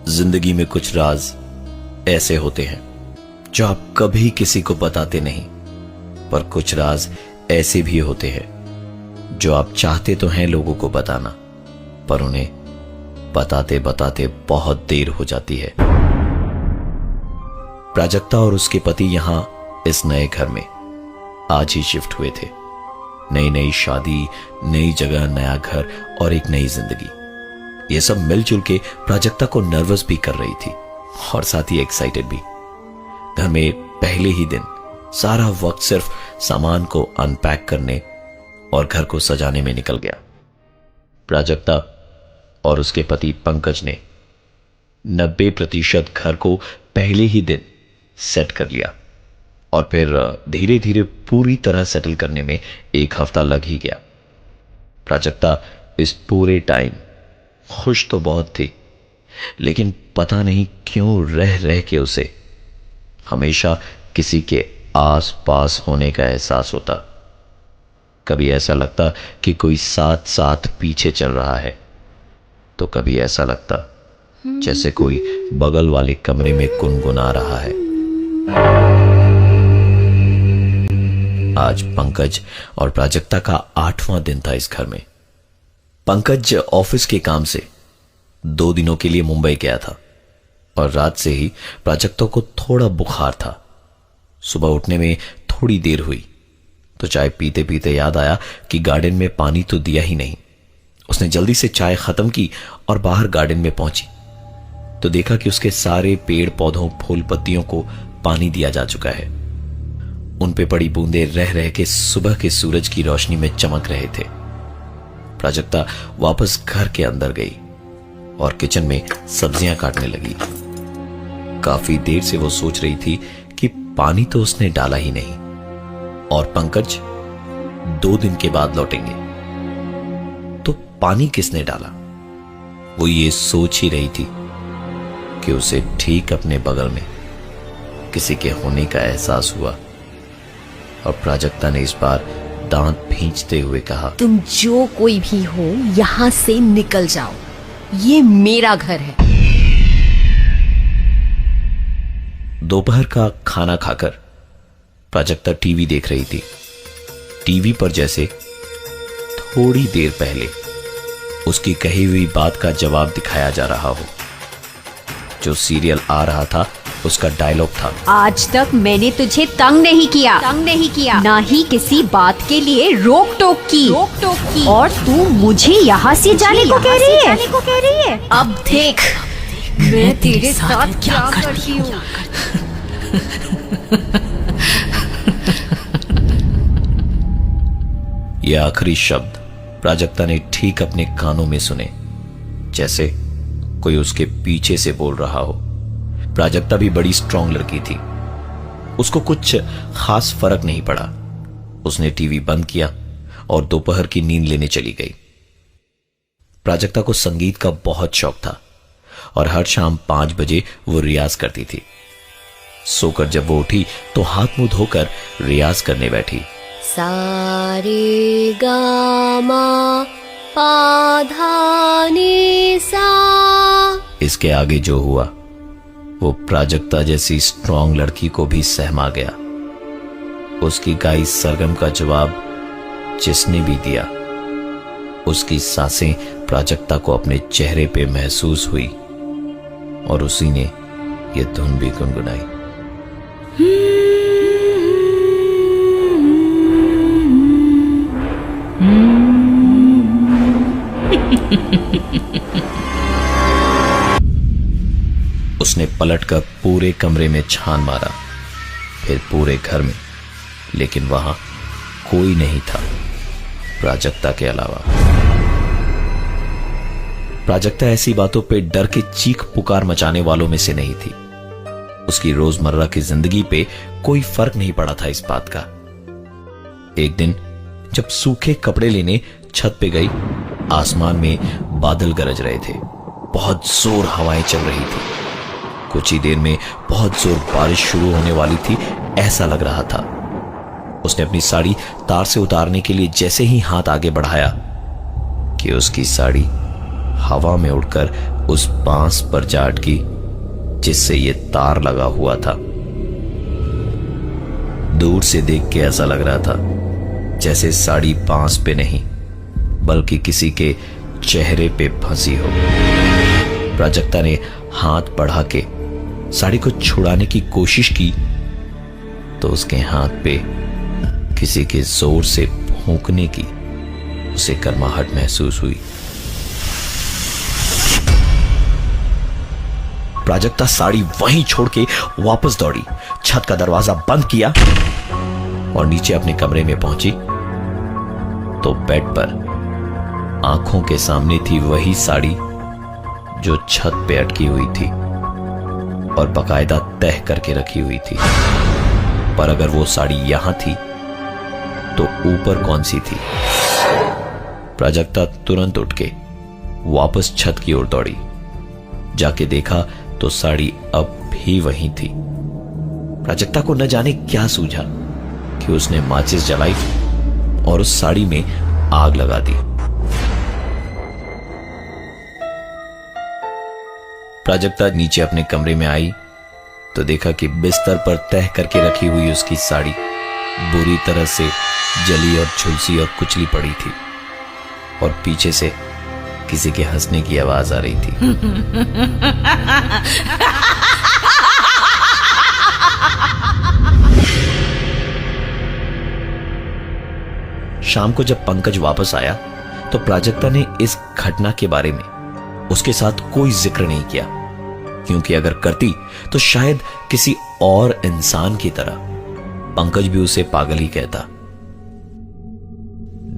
जिंदगी में कुछ राज ऐसे होते हैं जो आप कभी किसी को बताते नहीं, पर कुछ राज ऐसे भी होते हैं जो आप चाहते तो हैं लोगों को बताना, पर उन्हें बताते बताते बहुत देर हो जाती है। प्राजक्ता और उसके पति यहां इस नए घर में आज ही शिफ्ट हुए थे। नई नई शादी, नई जगह, नया घर और एक नई जिंदगी। यह सब मिलजुल के प्राजक्ता को नर्वस भी कर रही थी और साथ ही एक्साइटेड भी। घर में पहले ही दिन सारा वक्त सिर्फ सामान को अनपैक करने और घर को सजाने में निकल गया। प्राजक्ता और उसके पति पंकज ने 90% घर को पहले ही दिन सेट कर लिया और फिर धीरे धीरे पूरी तरह सेटल करने में 1 हफ्ता लग ही गया। प्राजक्ता इस पूरे टाइम खुश तो बहुत थी, लेकिन पता नहीं क्यों रह रह के उसे हमेशा किसी के आस पास होने का एहसास होता। कभी ऐसा लगता कि कोई साथ साथ पीछे चल रहा है, तो कभी ऐसा लगता जैसे कोई बगल वाले कमरे में गुनगुना रहा है। आज पंकज और प्राजक्ता का 8वां दिन था इस घर में। पंकज ऑफिस के काम से 2 दिनों के लिए मुंबई गया था और रात से ही प्राजक्ता को थोड़ा बुखार था। सुबह उठने में थोड़ी देर हुई तो चाय पीते पीते याद आया कि गार्डन में पानी तो दिया ही नहीं। उसने जल्दी से चाय खत्म की और बाहर गार्डन में पहुंची तो देखा कि उसके सारे पेड़ पौधों, फूल पत्तियों को पानी दिया जा चुका है। उन पे पड़ी बूंदें रह रह के सुबह के सूरज की रोशनी में चमक रहे थे। प्राजक्ता वापस घर के अंदर गई और किचन में सब्जियां काटने लगी। काफी देर से वो सोच रही थी कि पानी तो उसने डाला ही नहीं और पंकज 2 दिन के बाद लौटेंगे, तो पानी किसने डाला। वो ये सोच ही रही थी कि उसे ठीक अपने बगल में किसी के होने का एहसास हुआ और प्राजक्ता ने इस बार दांत भींचते हुए कहा, तुम जो कोई भी हो यहां से निकल जाओ, ये मेरा घर है। दोपहर का खाना खाकर प्राजक्ता टीवी देख रही थी। टीवी पर जैसे थोड़ी देर पहले उसकी कही हुई बात का जवाब दिखाया जा रहा हो। जो सीरियल आ रहा था उसका डायलॉग था, आज तक मैंने तुझे तंग नहीं किया, ना ही किसी बात के लिए रोक टोक की और तू मुझे यहाँ से जाने को कह रही है। अब देख मैं तेरे साथ क्या करती हूँ। ये आखिरी शब्द प्राजक्ता ने ठीक अपने कानों में सुने, जैसे कोई उसके पीछे से बोल रहा हो। प्राजक्ता भी बड़ी स्ट्रांग लड़की थी, उसको कुछ खास फर्क नहीं पड़ा। उसने टीवी बंद किया और दोपहर की नींद लेने चली गई। प्राजक्ता को संगीत का बहुत शौक था और हर शाम 5 बजे वो रियाज करती थी। सोकर जब वो उठी तो हाथ मुंह धोकर रियाज करने बैठी। सारे गामा पा नी सा। इसके आगे जो हुआ वो प्राजक्ता जैसी स्ट्रांग लड़की को भी सहमा गया। उसकी गाई सरगम का जवाब जिसने भी दिया, उसकी सांसें प्राजक्ता को अपने चेहरे पे महसूस हुई और उसी ने ये धुन भी गुनगुनाई। उसने पलटकर पूरे कमरे में छान मारा, फिर पूरे घर में, लेकिन वहां कोई नहीं था प्राजक्ता के अलावा। प्राजक्ता ऐसी बातों पे डर के चीख पुकार मचाने वालों में से नहीं थी। उसकी रोजमर्रा की जिंदगी पे कोई फर्क नहीं पड़ा था इस बात का। एक दिन जब सूखे कपड़े लेने छत पे गई, आसमान में बादल गरज रहे थे, बहुत जोर हवाएं चल रही थी। कुछ ही देर में बहुत जोर बारिश शुरू होने वाली थी, ऐसा लग रहा था। उसने अपनी साड़ी तार से उतारने के लिए जैसे ही हाथ आगे बढ़ाया कि उसकी साड़ी हवा में उड़कर उस बांस पर जा अटकी जिससे ये तार लगा हुआ था। दूर से देख के ऐसा लग रहा था जैसे साड़ी बांस पे नहीं बल्कि किसी के चेहरे पे फंसी हो। प्राजक्ता ने हाथ बढ़ा के साड़ी को छुड़ाने की कोशिश की तो उसके हाथ पे किसी के जोर से फूंकने की उसे गर्माहट महसूस हुई। प्राजक्ता साड़ी वहीं छोड़ के वापस दौड़ी, छत का दरवाजा बंद किया और नीचे अपने कमरे में पहुंची तो बेड पर आंखों के सामने थी वही साड़ी जो छत पे अटकी हुई थी और बकायदा तह करके रखी हुई थी। पर अगर वो साड़ी यहां थी तो ऊपर कौन सी थी? प्राजक्ता तुरंत उठ के वापस छत की ओर दौड़ी। जाके देखा तो साड़ी अब भी वहीं थी। प्राजक्ता को न जाने क्या सूझा कि उसने माचिस जलाई और उस साड़ी में आग लगा दी। प्राजक्ता नीचे अपने कमरे में आई तो देखा कि बिस्तर पर तह करके रखी हुई उसकी साड़ी बुरी तरह से जली और झुलसी और कुचली पड़ी थी और पीछे से किसी के हंसने की आवाज आ रही थी। शाम को जब पंकज वापस आया तो प्राजक्ता ने इस घटना के बारे में उसके साथ कोई जिक्र नहीं किया, क्योंकि अगर करती तो शायद किसी और इंसान की तरह पंकज भी उसे पागल ही कहता।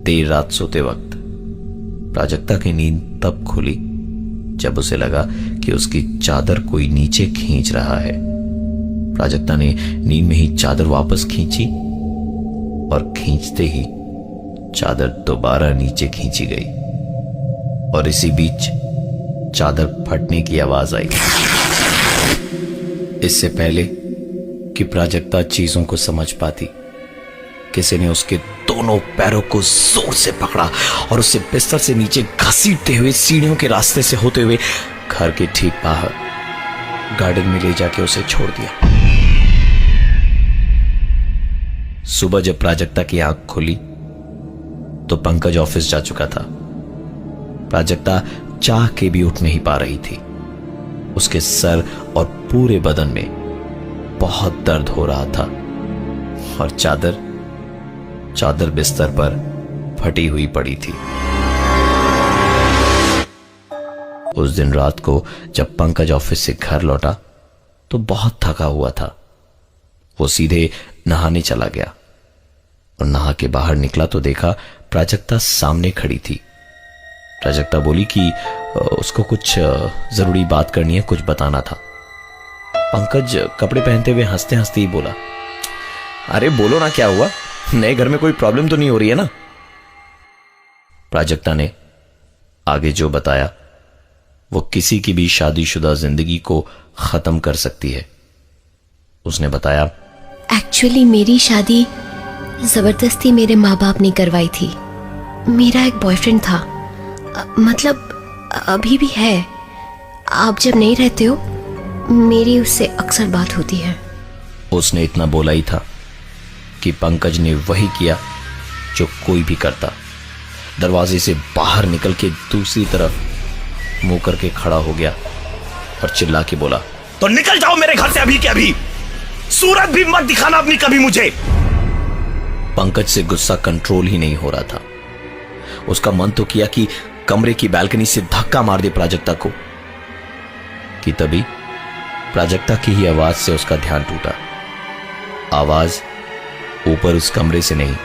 देर रात सोते वक्त प्राजक्ता की नींद तब खुली जब उसे लगा कि उसकी चादर कोई नीचे खींच रहा है। प्राजक्ता ने नींद में ही चादर वापस खींची और खींचते ही चादर दोबारा नीचे खींची गई और इसी बीच चादर फटने की आवाज आई। इससे पहले कि प्राजक्ता चीजों को समझ पाती, किसी ने उसके दोनों पैरों को जोर से पकड़ा और उसे बिस्तर से नीचे घसीटते हुए सीढ़ियों के रास्ते से होते हुए घर के ठीक बाहर गार्डन में ले जाके उसे छोड़ दिया। सुबह जब प्राजक्ता की आंख खुली तो पंकज ऑफिस जा चुका था। प्राजक्ता चाह के भी उठ नहीं पा रही थी। उसके सर और पूरे बदन में बहुत दर्द हो रहा था और चादर बिस्तर पर फटी हुई पड़ी थी। उस दिन रात को जब पंकज ऑफिस से घर लौटा तो बहुत थका हुआ था। वो सीधे नहाने चला गया और नहा के बाहर निकला तो देखा प्राजक्ता सामने खड़ी थी। प्राजक्ता बोली कि उसको कुछ जरूरी बात करनी है, कुछ बताना था। पंकज कपड़े पहनते हुए हंसते हंसते ही बोला, अरे बोलो ना, क्या हुआ? नए घर में कोई प्रॉब्लम तो नहीं हो रही है ना? प्राजक्ता ने आगे जो बताया वो किसी की भी शादीशुदा जिंदगी को खत्म कर सकती है। उसने बताया, एक्चुअली मेरी शादी जबरदस्ती मेरे माँ बाप ने करवाई थी। मेरा एक बॉयफ्रेंड था, मतलब अभी भी है। आप जब नहीं रहते हो मेरी उससे अक्सर बात होती है। उसने इतना बोला ही था कि पंकज ने वही किया जो कोई भी करता। दरवाजे से बाहर निकल के दूसरी तरफ मुंह करके खड़ा हो गया और चिल्ला के बोला, तो निकल जाओ मेरे घर से अभी के अभी, सूरत भी मत दिखाना अपनी कभी मुझे। पंकज से गुस्सा कंट्रोल ही नहीं हो रहा था। उसका मन तो किया कि कमरे की बालकनी से धक्का मार दे प्राजक्ता को, कि तभी प्राजक्ता की ही आवाज से उसका ध्यान टूटा। आवाज ऊपर उस कमरे से नहीं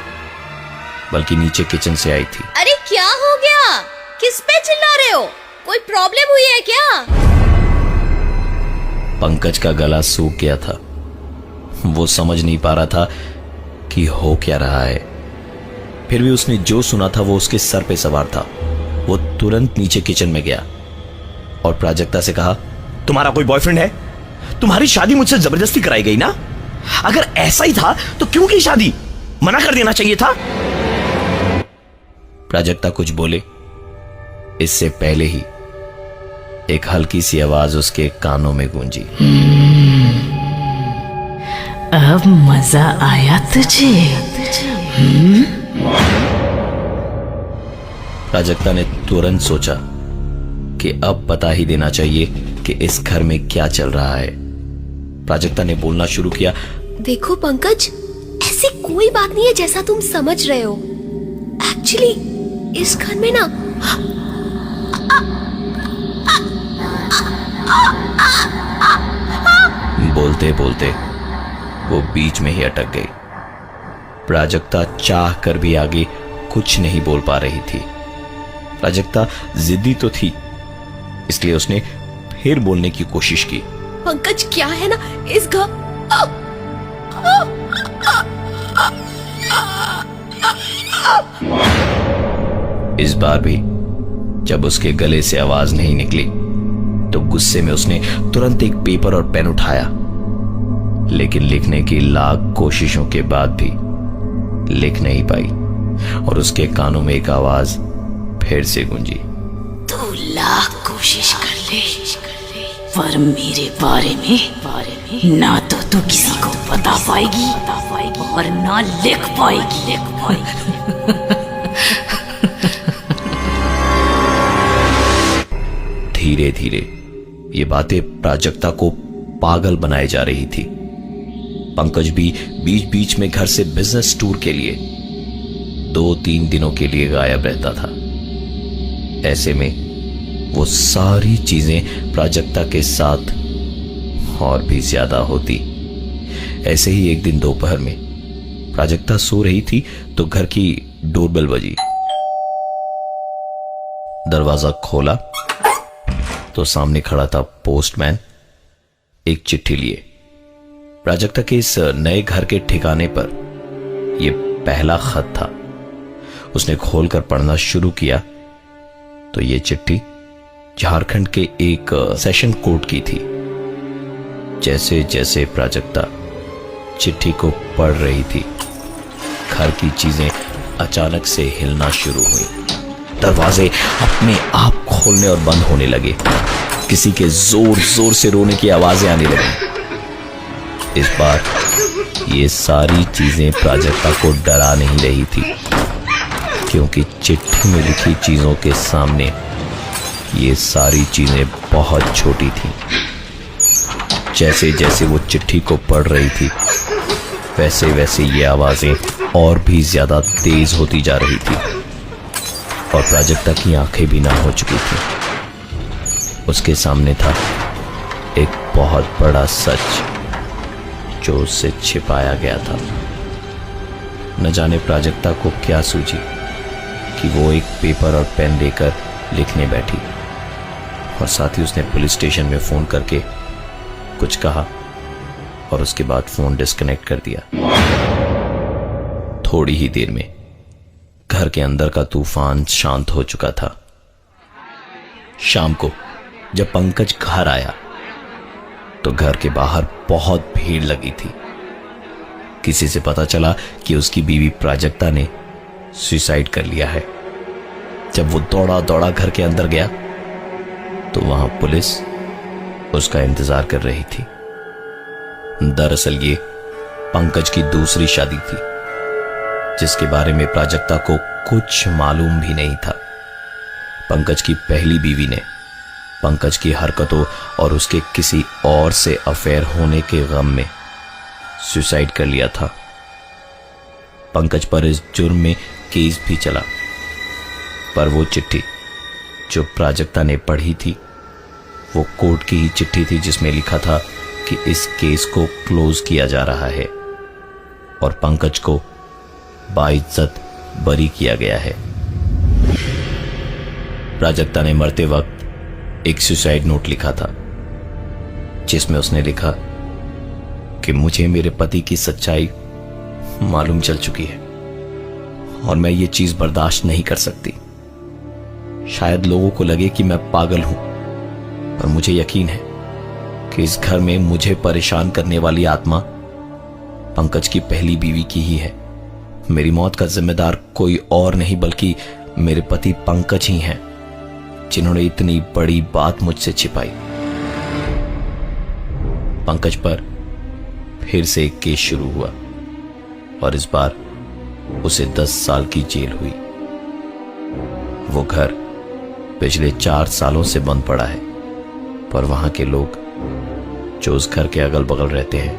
बल्कि नीचे किचन से आई थी। अरे क्या हो गया? किस पे चिल्ला रहे हो? कोई प्रॉब्लम हुई है क्या? पंकज का गला सूख गया था। वो समझ नहीं पा रहा था कि हो क्या रहा है। फिर भी उसने जो सुना था वो उसके सर पे सवार था। वो तुरंत नीचे किचन में गया और प्राजक्ता से कहा, तुम्हारा कोई बॉयफ्रेंड है? तुम्हारी शादी मुझसे जबरदस्ती कराई गई ना? अगर ऐसा ही था तो क्यों की शादी? मना कर देना चाहिए था। प्राजक्ता कुछ बोले इससे पहले ही एक हल्की सी आवाज उसके कानों में गूंजी। अब मजा आया तुझे? प्राजक्ता ने तुरंत सोचा कि अब पता ही देना चाहिए कि इस घर में क्या चल रहा है। प्राजक्ता ने बोलना शुरू किया। देखो पंकज, ऐसी कोई बात नहीं है जैसा तुम समझ रहे हो। एक्चुअली इस घर में ना बोलते बोलते वो बीच में ही अटक गई। प्राजक्ता चाह कर भी आगे कुछ नहीं बोल पा रही थी। प्राजक्ता जिद्दी तो थी, इसलिए उसने फिर बोलने की कोशिश की। पंकज, क्या है ना इस घर इस बार भी जब उसके गले से आवाज नहीं निकली तो गुस्से में उसने तुरंत एक पेपर और पेन उठाया, लेकिन लिखने की लाख कोशिशों के बाद भी लिख नहीं पाई और उसके कानों में एक आवाज फिर से गूंजी। तू लाख कोशिश कर ले, पर मेरे बारे में ना तो तू किसी को बता पाएगी और ना लिख पाएगी। धीरे धीरे ये बातें प्राजक्ता को पागल बनाए जा रही थी। पंकज भी बीच बीच में घर से बिजनेस टूर के लिए 2-3 दिनों के लिए गायब रहता था। ऐसे में वो सारी चीजें प्राजक्ता के साथ और भी ज्यादा होती। ऐसे ही एक दिन दोपहर में प्राजक्ता सो रही थी तो घर की डोरबेल बजी। दरवाजा खोला तो सामने खड़ा था पोस्टमैन, एक चिट्ठी लिए। प्राजक्ता के इस नए घर के ठिकाने पर यह पहला खत था। उसने खोलकर पढ़ना शुरू किया तो यह चिट्ठी झारखंड के एक सेशन कोर्ट की थी। जैसे जैसे प्राजक्ता चिट्ठी को पढ़ रही थी, घर की चीजें अचानक से हिलना शुरू हुई। दरवाजे अपने आप खोलने और बंद होने लगे। किसी के जोर जोर से रोने की आवाजें आने लगी। इस बार ये सारी चीजें प्राजक्ता को डरा नहीं रही थी, क्योंकि चिट्ठी में लिखी चीजों के सामने ये सारी चीजें बहुत छोटी थीं। जैसे जैसे वो चिट्ठी को पढ़ रही थी, वैसे वैसे ये आवाजें और भी ज्यादा तेज होती जा रही थी और प्राजक्ता की आंखें भी ना हो चुकी थी। उसके सामने था एक बहुत बड़ा सच जो उससे छिपाया गया था। न जाने प्राजक्ता को क्या सूझी कि वो एक पेपर और पेन लेकर लिखने बैठी और साथ ही उसने पुलिस स्टेशन में फोन करके कुछ कहा और उसके बाद फोन डिस्कनेक्ट कर दिया। थोड़ी ही देर में घर के अंदर का तूफान शांत हो चुका था। शाम को जब पंकज घर आया तो घर के बाहर बहुत भीड़ लगी थी। किसी से पता चला कि उसकी बीवी प्राजक्ता ने सुसाइड कर लिया है। जब वो दौड़ा दौड़ा घर के अंदर गया तो वहां पुलिस उसका इंतजार कर रही थी। दरअसल ये पंकज की दूसरी शादी थी, जिसके बारे में प्राजक्ता को कुछ मालूम भी नहीं था। पंकज की पहली बीवी ने पंकज की हरकतों और उसके किसी और से अफेयर होने के गम में सुसाइड कर लिया था। पंकज पर इस जुर्म में केस भी चला, पर वो चिट्ठी जो प्राजक्ता ने पढ़ी थी वो कोर्ट की ही चिट्ठी थी, जिसमें लिखा था कि इस केस को क्लोज किया जा रहा है और पंकज को बाइज्जत बरी किया गया है। प्राजक्ता ने मरते वक्त एक सुसाइड नोट लिखा था, जिसमें उसने लिखा कि मुझे मेरे पति की सच्चाई मालूम चल चुकी है और मैं ये चीज बर्दाश्त नहीं कर सकती। शायद लोगों को लगे कि मैं पागल हूं, पर मुझे यकीन है कि इस घर में मुझे परेशान करने वाली आत्मा पंकज की पहली बीवी की ही है। मेरी मौत का जिम्मेदार कोई और नहीं बल्कि मेरे पति पंकज ही हैं, जिन्होंने इतनी बड़ी बात मुझसे छिपाई। पंकज पर फिर से एक केस शुरू हुआ और इस बार उसे 10 साल की जेल हुई। वो घर पिछले 4 सालों से बंद पड़ा है, पर वहां के लोग जो उस घर के अगल बगल रहते हैं,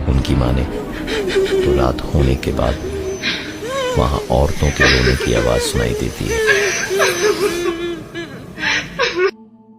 उनकी माने तो रात होने के बाद वहां औरतों के रोने की आवाज सुनाई देती है।